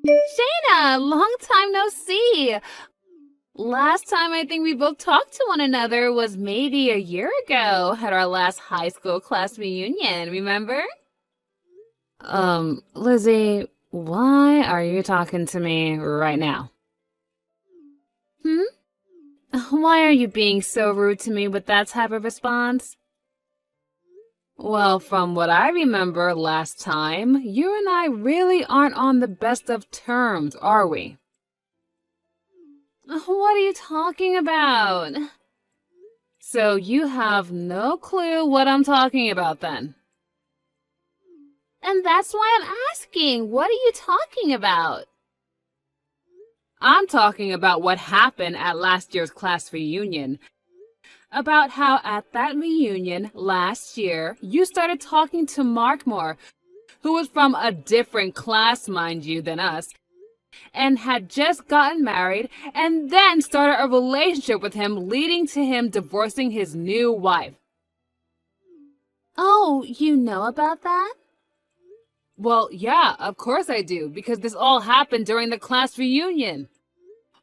Shayna, long time no see. Last time I think we both talked to one another was maybe a year ago at our last high school class reunion, remember? Lizzie, why are you talking to me right now? Hmm? Why are you being so rude to me with that type of response? Well, from what I remember last time, you and I really aren't on the best of terms, are we? What are you talking about? So you have no clue what I'm talking about then? And that's why I'm asking, what are you talking about? I'm talking about what happened at last year's class reunion. About how at that reunion last year, you started talking to Markmore, who was from a different class, mind you, than us, and had just gotten married, and then started a relationship with him, leading to him divorcing his new wife. Oh, you know about that? Well, yeah, of course I do, because this all happened during the class reunion.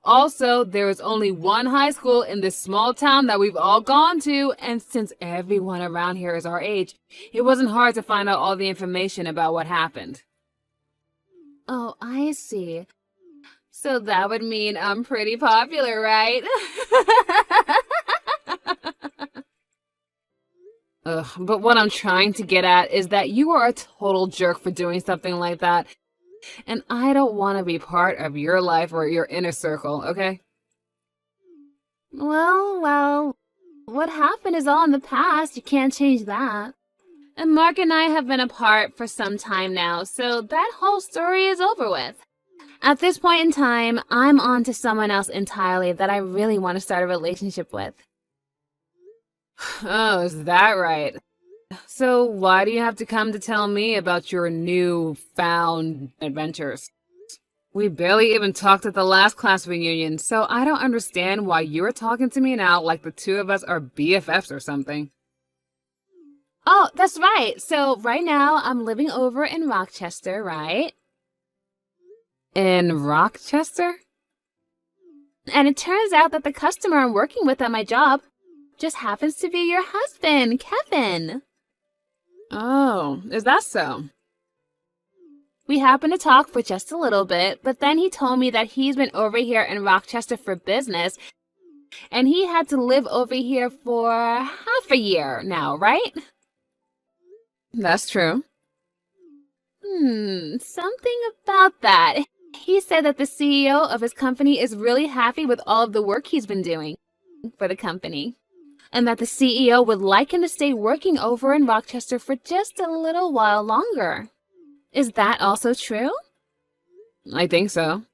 Also, there is only one high school in this small town that we've all gone to, and since everyone around here is our age, it wasn't hard to find out all the information about what happened. Oh, I see. So that would mean I'm pretty popular, right? Ugh, but what I'm trying to get at is that you are a total jerk for doing something like that. And I don't want to be part of your life or your inner circle, okay? Well, what happened is all in the past. You can't change that. And Mark and I have been apart for some time now, so that whole story is over with. At this point in time, I'm on to someone else entirely that I really want to start a relationship with. Oh, is that right? So why do you have to come to tell me about your new-found adventures? We barely even talked at the last class reunion, so I don't understand why you're talking to me now like the two of us are BFFs or something. Oh, that's right. So right now I'm living over in Rochester, right? In Rochester? And it turns out that the customer I'm working with at my job just happens to be your husband, Kevin. Oh, is that so? We happened to talk for just a little bit, but then he told me that he's been over here in Rochester for business, and he had to live over here for half a year now, right? That's true. Something about that. He said that the CEO of his company is really happy with all of the work he's been doing for the company, and that the CEO would like him to stay working over in Rochester for just a little while longer. Is that also true? I think so.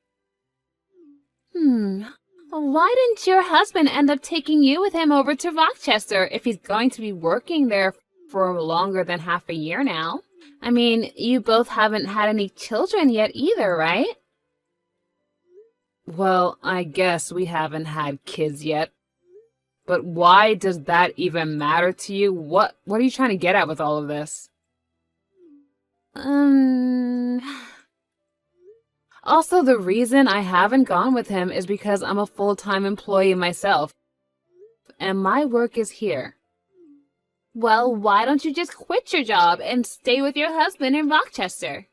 Why didn't your husband end up taking you with him over to Rochester if he's going to be working there for longer than half a year now? I mean, you both haven't had any children yet either, right? Well, I guess we haven't had kids yet. But why does that even matter to you? What are you trying to get at with all of this? Also, the reason I haven't gone with him is because I'm a full-time employee myself, and my work is here. Well, why don't you just quit your job and stay with your husband in Rochester?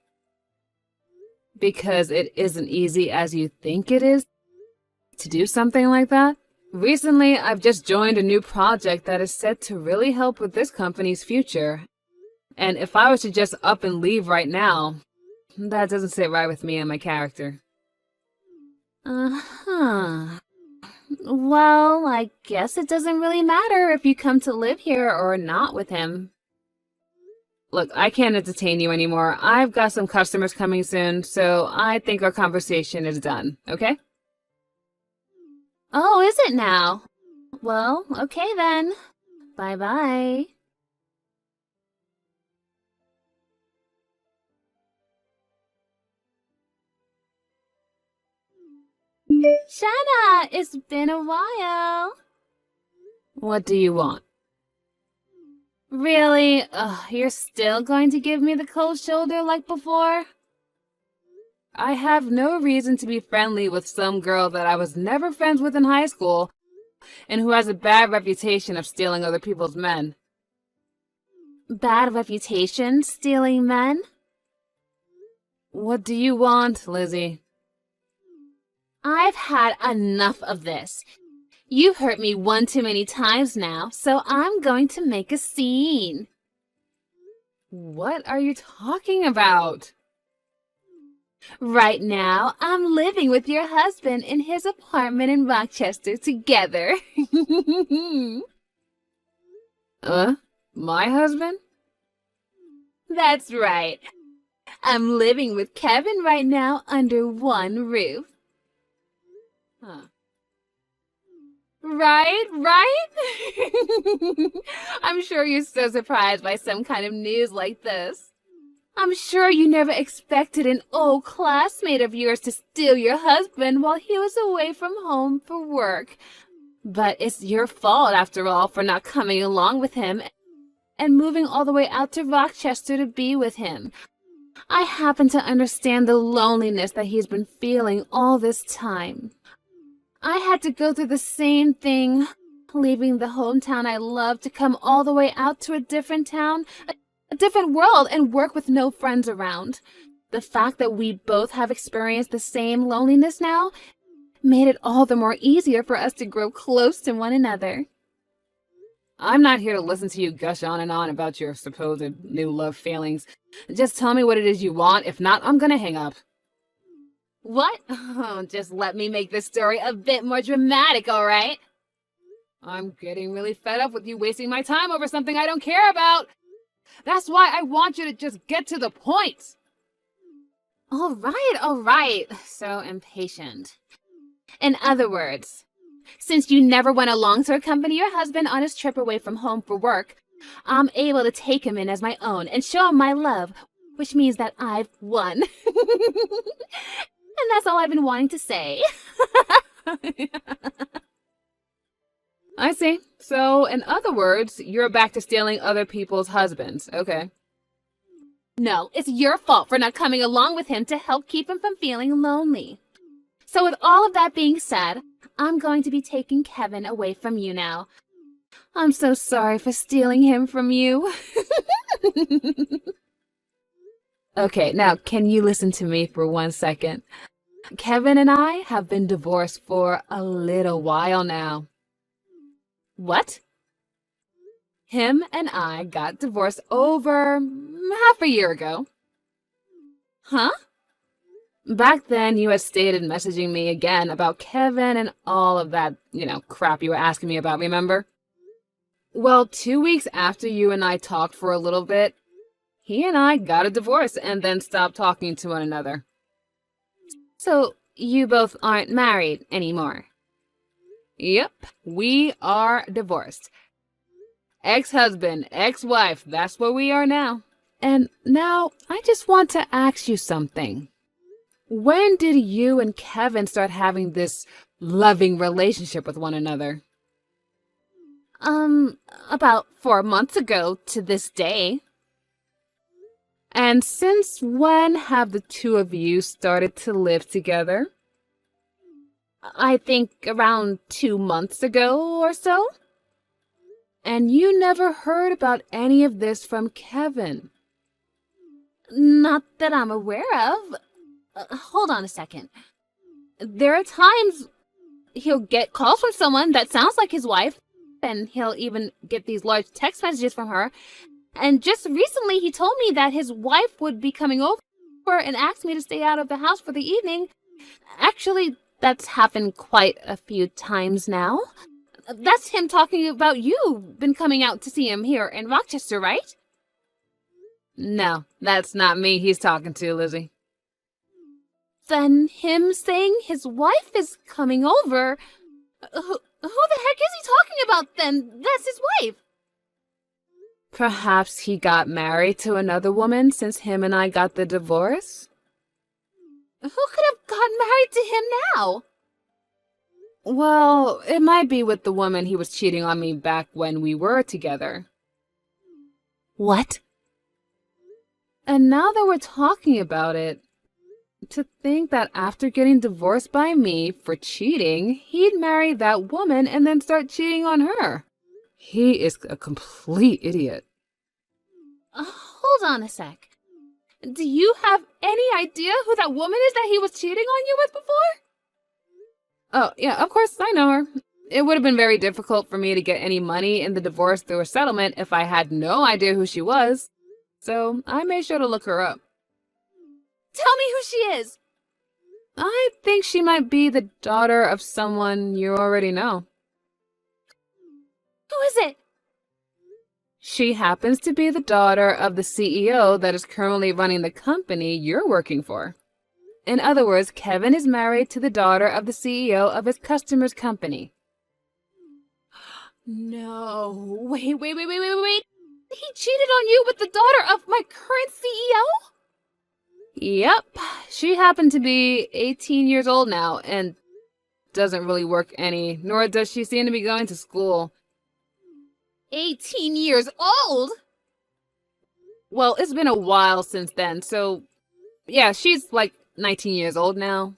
Because it isn't easy as you think it is to do something like that. Recently, I've just joined a new project that is set to really help with this company's future. And if I was to just up and leave right now, that doesn't sit right with me and my character. Uh-huh. Well, I guess it doesn't really matter if you come to live here or not with him. Look, I can't entertain you anymore. I've got some customers coming soon, so I think our conversation is done, okay? Oh, is it now? Well, okay then. Bye-bye. Shanna, it's been a while. What do you want? Really? Ugh, you're still going to give me the cold shoulder like before? I have no reason to be friendly with some girl that I was never friends with in high school and who has a bad reputation of stealing other people's men. Bad reputation, stealing men? What do you want, Lizzie? I've had enough of this. You've hurt me one too many times now, so I'm going to make a scene. What are you talking about? Right now, I'm living with your husband in his apartment in Rochester together. My husband? That's right. I'm living with Kevin right now under one roof. Huh. Right? I'm sure you're so surprised by some kind of news like this. I'm sure you never expected an old classmate of yours to steal your husband while he was away from home for work. But it's your fault, after all, for not coming along with him and moving all the way out to Rochester to be with him. I happen to understand the loneliness that he's been feeling all this time. I had to go through the same thing, leaving the hometown I love to come all the way out to a different town, a different world, and work with no friends around. The fact that we both have experienced the same loneliness now made it all the more easier for us to grow close to one another. I'm not here to listen to you gush on and on about your supposed new love feelings. Just tell me what it is you want. If not, I'm gonna hang up. What? Oh, just let me make this story a bit more dramatic, all right? I'm getting really fed up with you wasting my time over something I don't care about. That's why I want you to just get to the point. All right. So impatient. In other words, since you never went along to accompany your husband on his trip away from home for work, I'm able to take him in as my own and show him my love, which means that I've won. And that's all I've been wanting to say. I see. So, in other words, you're back to stealing other people's husbands. Okay. No, it's your fault for not coming along with him to help keep him from feeling lonely. So with all of that being said, I'm going to be taking Kevin away from you now. I'm so sorry for stealing him from you. Okay, now can you listen to me for 1 second? Kevin and I have been divorced for a little while now. What? Him and I got divorced over half a year ago. Huh? Back then, you had stated messaging me again about Kevin and all of that, crap you were asking me about, remember? Well, 2 weeks after you and I talked for a little bit, he and I got a divorce and then stopped talking to one another. So, you both aren't married anymore? Yep, we are divorced. Ex-husband, ex-wife, that's what we are now. And now, I just want to ask you something. When did you and Kevin start having this loving relationship with one another? About 4 months ago to this day. And since when have the two of you started to live together? I think around 2 months ago or so. And you never heard about any of this from Kevin? Not that I'm aware of. Hold on a second. There are times he'll get calls from someone that sounds like his wife, and he'll even get these large text messages from her. And just recently he told me that his wife would be coming over and asked me to stay out of the house for the evening. Actually, that's happened quite a few times now. That's him talking about you been coming out to see him here in Rochester, right? No, that's not me he's talking to, Lizzie. Then him saying his wife is coming over. Who the heck is he talking about then? That's his wife. Perhaps he got married to another woman since him and I got the divorce? Who could have gotten married to him now? Well, it might be with the woman he was cheating on me back when we were together. What? And now that we're talking about it, To think that after getting divorced by me for cheating, he'd marry that woman and then start cheating on her. He is a complete idiot. Hold on a sec. Do you have any idea who that woman is that he was cheating on you with before? Oh, yeah, of course, I know her. It would have been very difficult for me to get any money in the divorce through a settlement if I had no idea who she was. So I made sure to look her up. Tell me who she is. I think she might be the daughter of someone you already know. Who is it? She happens to be the daughter of the CEO that is currently running the company you're working for. In other words, Kevin is married to the daughter of the CEO of his customer's company. No. Wait. He cheated on you with the daughter of my current CEO? Yep. She happened to be 18 years old now and doesn't really work any, nor does she seem to be going to school. 18 years old? Well, it's been a while since then, so yeah, she's like 19 years old now.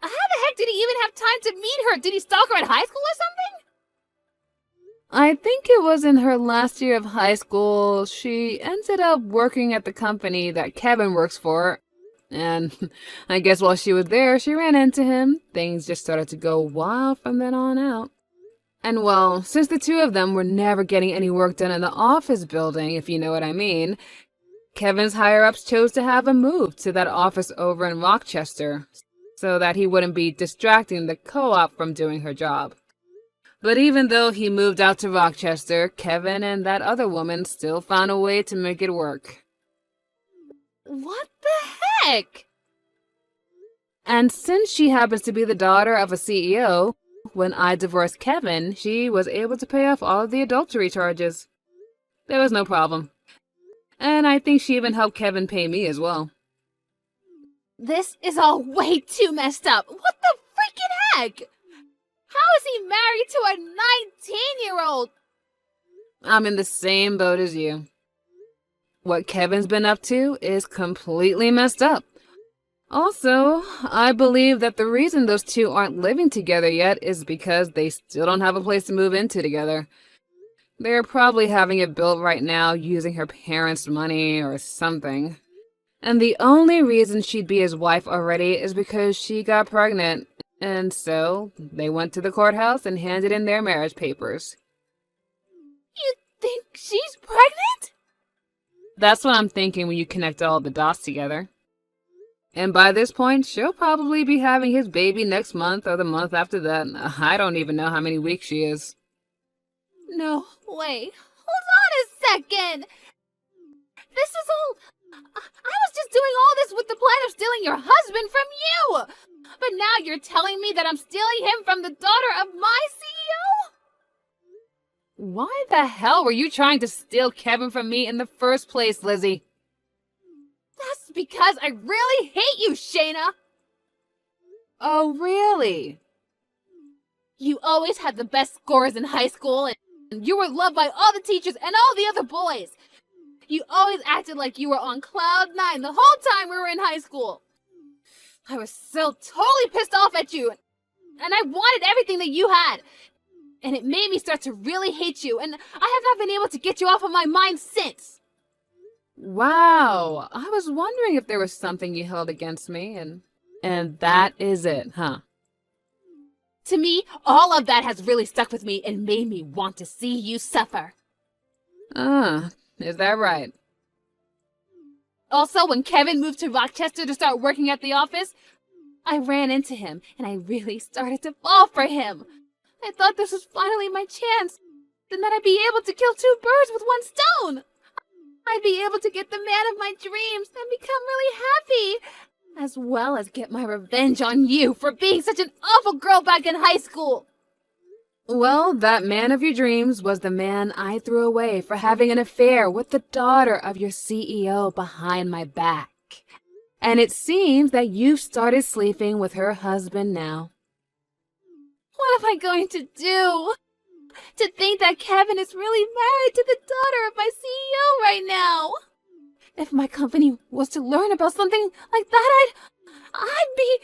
How the heck did he even have time to meet her? Did he stalk her at high school or something? I think it was in her last year of high school. She ended up working at the company that Kevin works for. And I guess while she was there, she ran into him. Things just started to go wild from then on out. And well, since the two of them were never getting any work done in the office building, if you know what I mean, Kevin's higher-ups chose to have him move to that office over in Rochester so that he wouldn't be distracting the co-op from doing her job. But even though he moved out to Rochester, Kevin and that other woman still found a way to make it work. What the heck? And since she happens to be the daughter of a CEO, when I divorced Kevin, she was able to pay off all of the adultery charges. There was no problem. And I think she even helped Kevin pay me as well. This is all way too messed up. What the freaking heck? How is he married to a 19-year-old? I'm in the same boat as you. What Kevin's been up to is completely messed up. Also, I believe that the reason those two aren't living together yet is because they still don't have a place to move into together. They're probably having it built right now using her parents' money or something. And the only reason she'd be his wife already is because she got pregnant. And so, they went to the courthouse and handed in their marriage papers. You think she's pregnant? That's what I'm thinking when you connect all the dots together. And by this point, she'll probably be having his baby next month or the month after that. I don't even know how many weeks she is. No, wait. Hold on a second. This is all... I was just doing all this with the plan of stealing your husband from you. But now you're telling me that I'm stealing him from the daughter of my CEO? Why the hell were you trying to steal Kevin from me in the first place, Lizzie? That's because I really hate you, Shayna. Oh, really? You always had the best scores in high school, and you were loved by all the teachers and all the other boys. You always acted like you were on cloud 9 the whole time we were in high school. I was so totally pissed off at you, and I wanted everything that you had. And it made me start to really hate you, and I have not been able to get you off of my mind since. Wow, I was wondering if there was something you held against me, and that is it, huh? To me, all of that has really stuck with me and made me want to see you suffer. Is that right? Also, when Kevin moved to Rochester to start working at the office, I ran into him, and I really started to fall for him. I thought this was finally my chance, and that I'd be able to kill two birds with one stone. I'd be able to get the man of my dreams and become really happy, as well as get my revenge on you for being such an awful girl back in high school. Well, that man of your dreams was the man I threw away for having an affair with the daughter of your CEO behind my back. And it seems that you've started sleeping with her husband now. What am I going to do? To think that Kevin is really married to the daughter of my CEO right now. If my company was to learn about something like that, I'd be...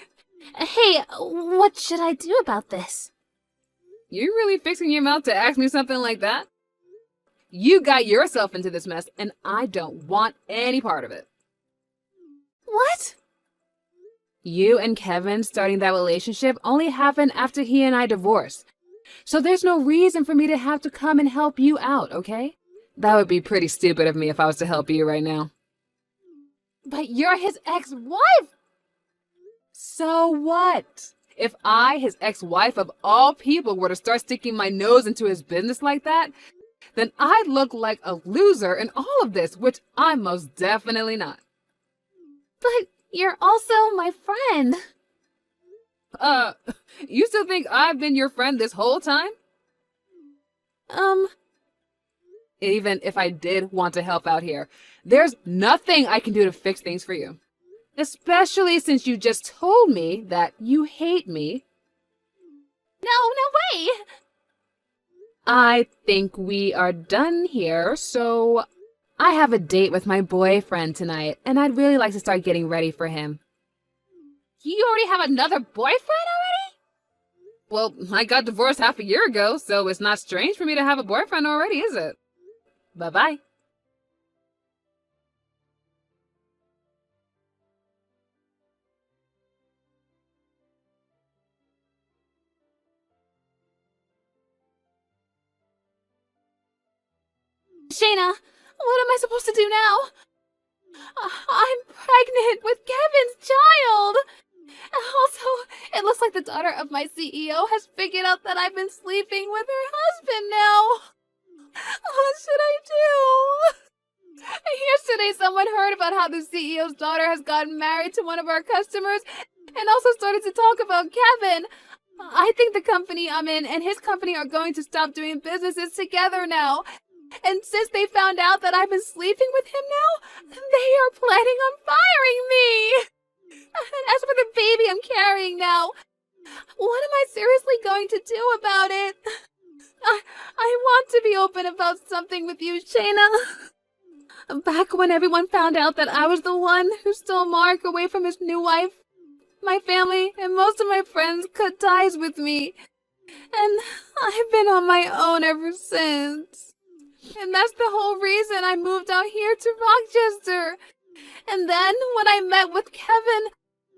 Hey, what should I do about this? You really fixing your mouth to ask me something like that? You got yourself into this mess, and I don't want any part of it. What? You and Kevin starting that relationship only happened after he and I divorced. So there's no reason for me to have to come and help you out, okay? That would be pretty stupid of me if I was to help you right now. But you're his ex-wife! So what? If I, his ex-wife of all people, were to start sticking my nose into his business like that, then I'd look like a loser in all of this, which I'm most definitely not. But you're also my friend. You still think I've been your friend this whole time? Even if I did want to help out here, there's nothing I can do to fix things for you. Especially since you just told me that you hate me. No way! I think we are done here, so I have a date with my boyfriend tonight, and I'd really like to start getting ready for him. You already have another boyfriend already? Well, I got divorced half a year ago, so it's not strange for me to have a boyfriend already, is it? Bye-bye. Shayna, what am I supposed to do now? I'm pregnant with Kevin's child! Also, it looks like the daughter of my CEO has figured out that I've been sleeping with her husband now. What should I do? Yesterday, someone heard about how the CEO's daughter has gotten married to one of our customers and also started to talk about Kevin. I think the company I'm in and his company are going to stop doing businesses together now. And since they found out that I've been sleeping with him now, they are planning on firing me. And as for the baby I'm carrying now, what am I seriously going to do about it? I want to be open about something with you, Shayna. Back when everyone found out that I was the one who stole Mark away from his new wife, my family and most of my friends cut ties with me. And I've been on my own ever since. And that's the whole reason I moved out here to Rochester. And then when I met with Kevin,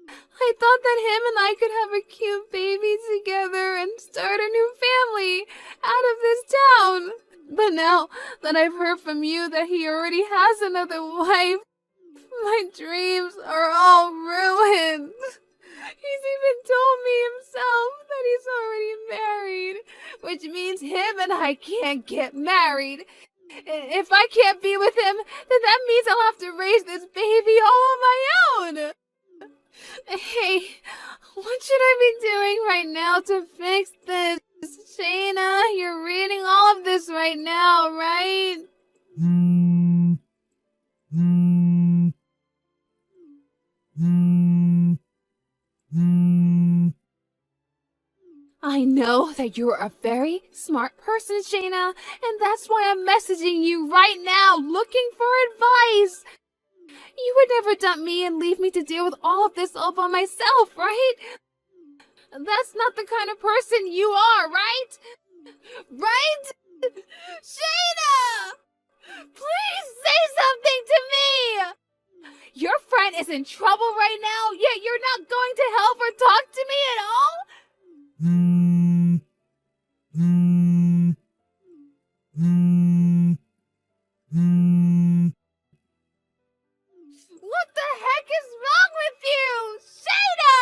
I thought that him and I could have a cute baby together and start a new family out of this town. But now that I've heard from you that he already has another wife, my dreams are all ruined. He's even told me himself that he's already married, which means him and I can't get married. If I can't be with him, then that means I'll have to raise this baby all on my own. Hey, what should I be doing right now to fix this? Shayna, you're reading all of this right now, right? I know that you're a very smart person, Shayna, and that's why I'm messaging you right now, looking for advice. You would never dump me and leave me to deal with all of this all by myself, right? That's not the kind of person you are, right? Right? Shayna! Please say something to me! Your friend is in trouble right now, yet you're not going to help or talk to me at all? What the heck is wrong with you? Shayna!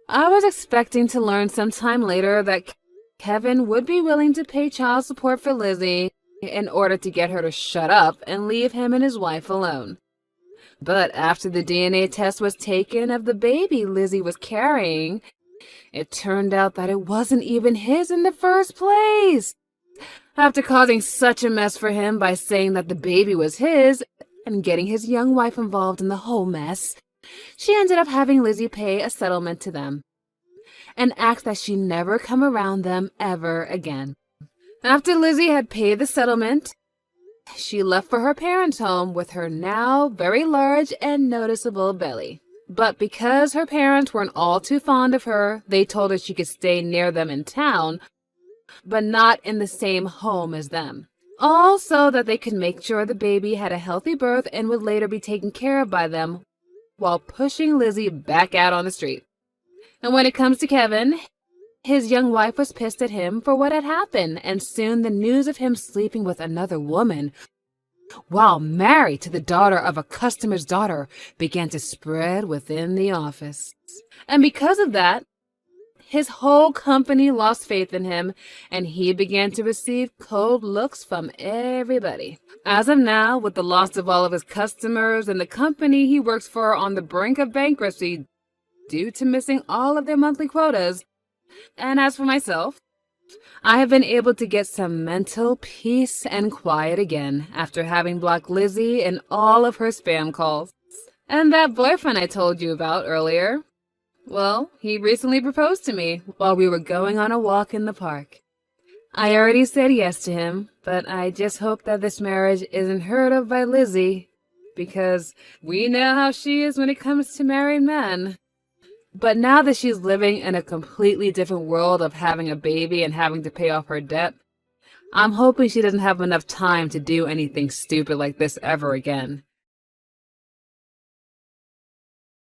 I was expecting to learn sometime later that Kevin would be willing to pay child support for Lizzie in order to get her to shut up and leave him and his wife alone. But after the DNA test was taken of the baby Lizzie was carrying, it turned out that it wasn't even his in the first place. After causing such a mess for him by saying that the baby was his and getting his young wife involved in the whole mess, she ended up having Lizzie pay a settlement to them. and act that she never come around them ever again. After Lizzie had paid the settlement, she left for her parents' home with her now very large and noticeable belly. But because her parents weren't all too fond of her, they told her she could stay near them in town, but not in the same home as them. All so that they could make sure the baby had a healthy birth and would later be taken care of by them while pushing Lizzie back out on the street. And when it comes to Kevin, his young wife was pissed at him for what had happened, and soon the news of him sleeping with another woman while married to the daughter of a customer's daughter began to spread within the office. And because of that, his whole company lost faith in him, and he began to receive cold looks from everybody. As of now, with the loss of all of his customers and the company he works for on the brink of bankruptcy due to missing all of their monthly quotas, and as for myself, I have been able to get some mental peace and quiet again after having blocked Lizzie and all of her spam calls. And that boyfriend I told you about earlier, well, he recently proposed to me while we were going on a walk in the park. I already said yes to him, but I just hope that this marriage isn't heard of by Lizzie, because we know how she is when it comes to married men. But now that she's living in a completely different world of having a baby and having to pay off her debt, I'm hoping she doesn't have enough time to do anything stupid like this ever again.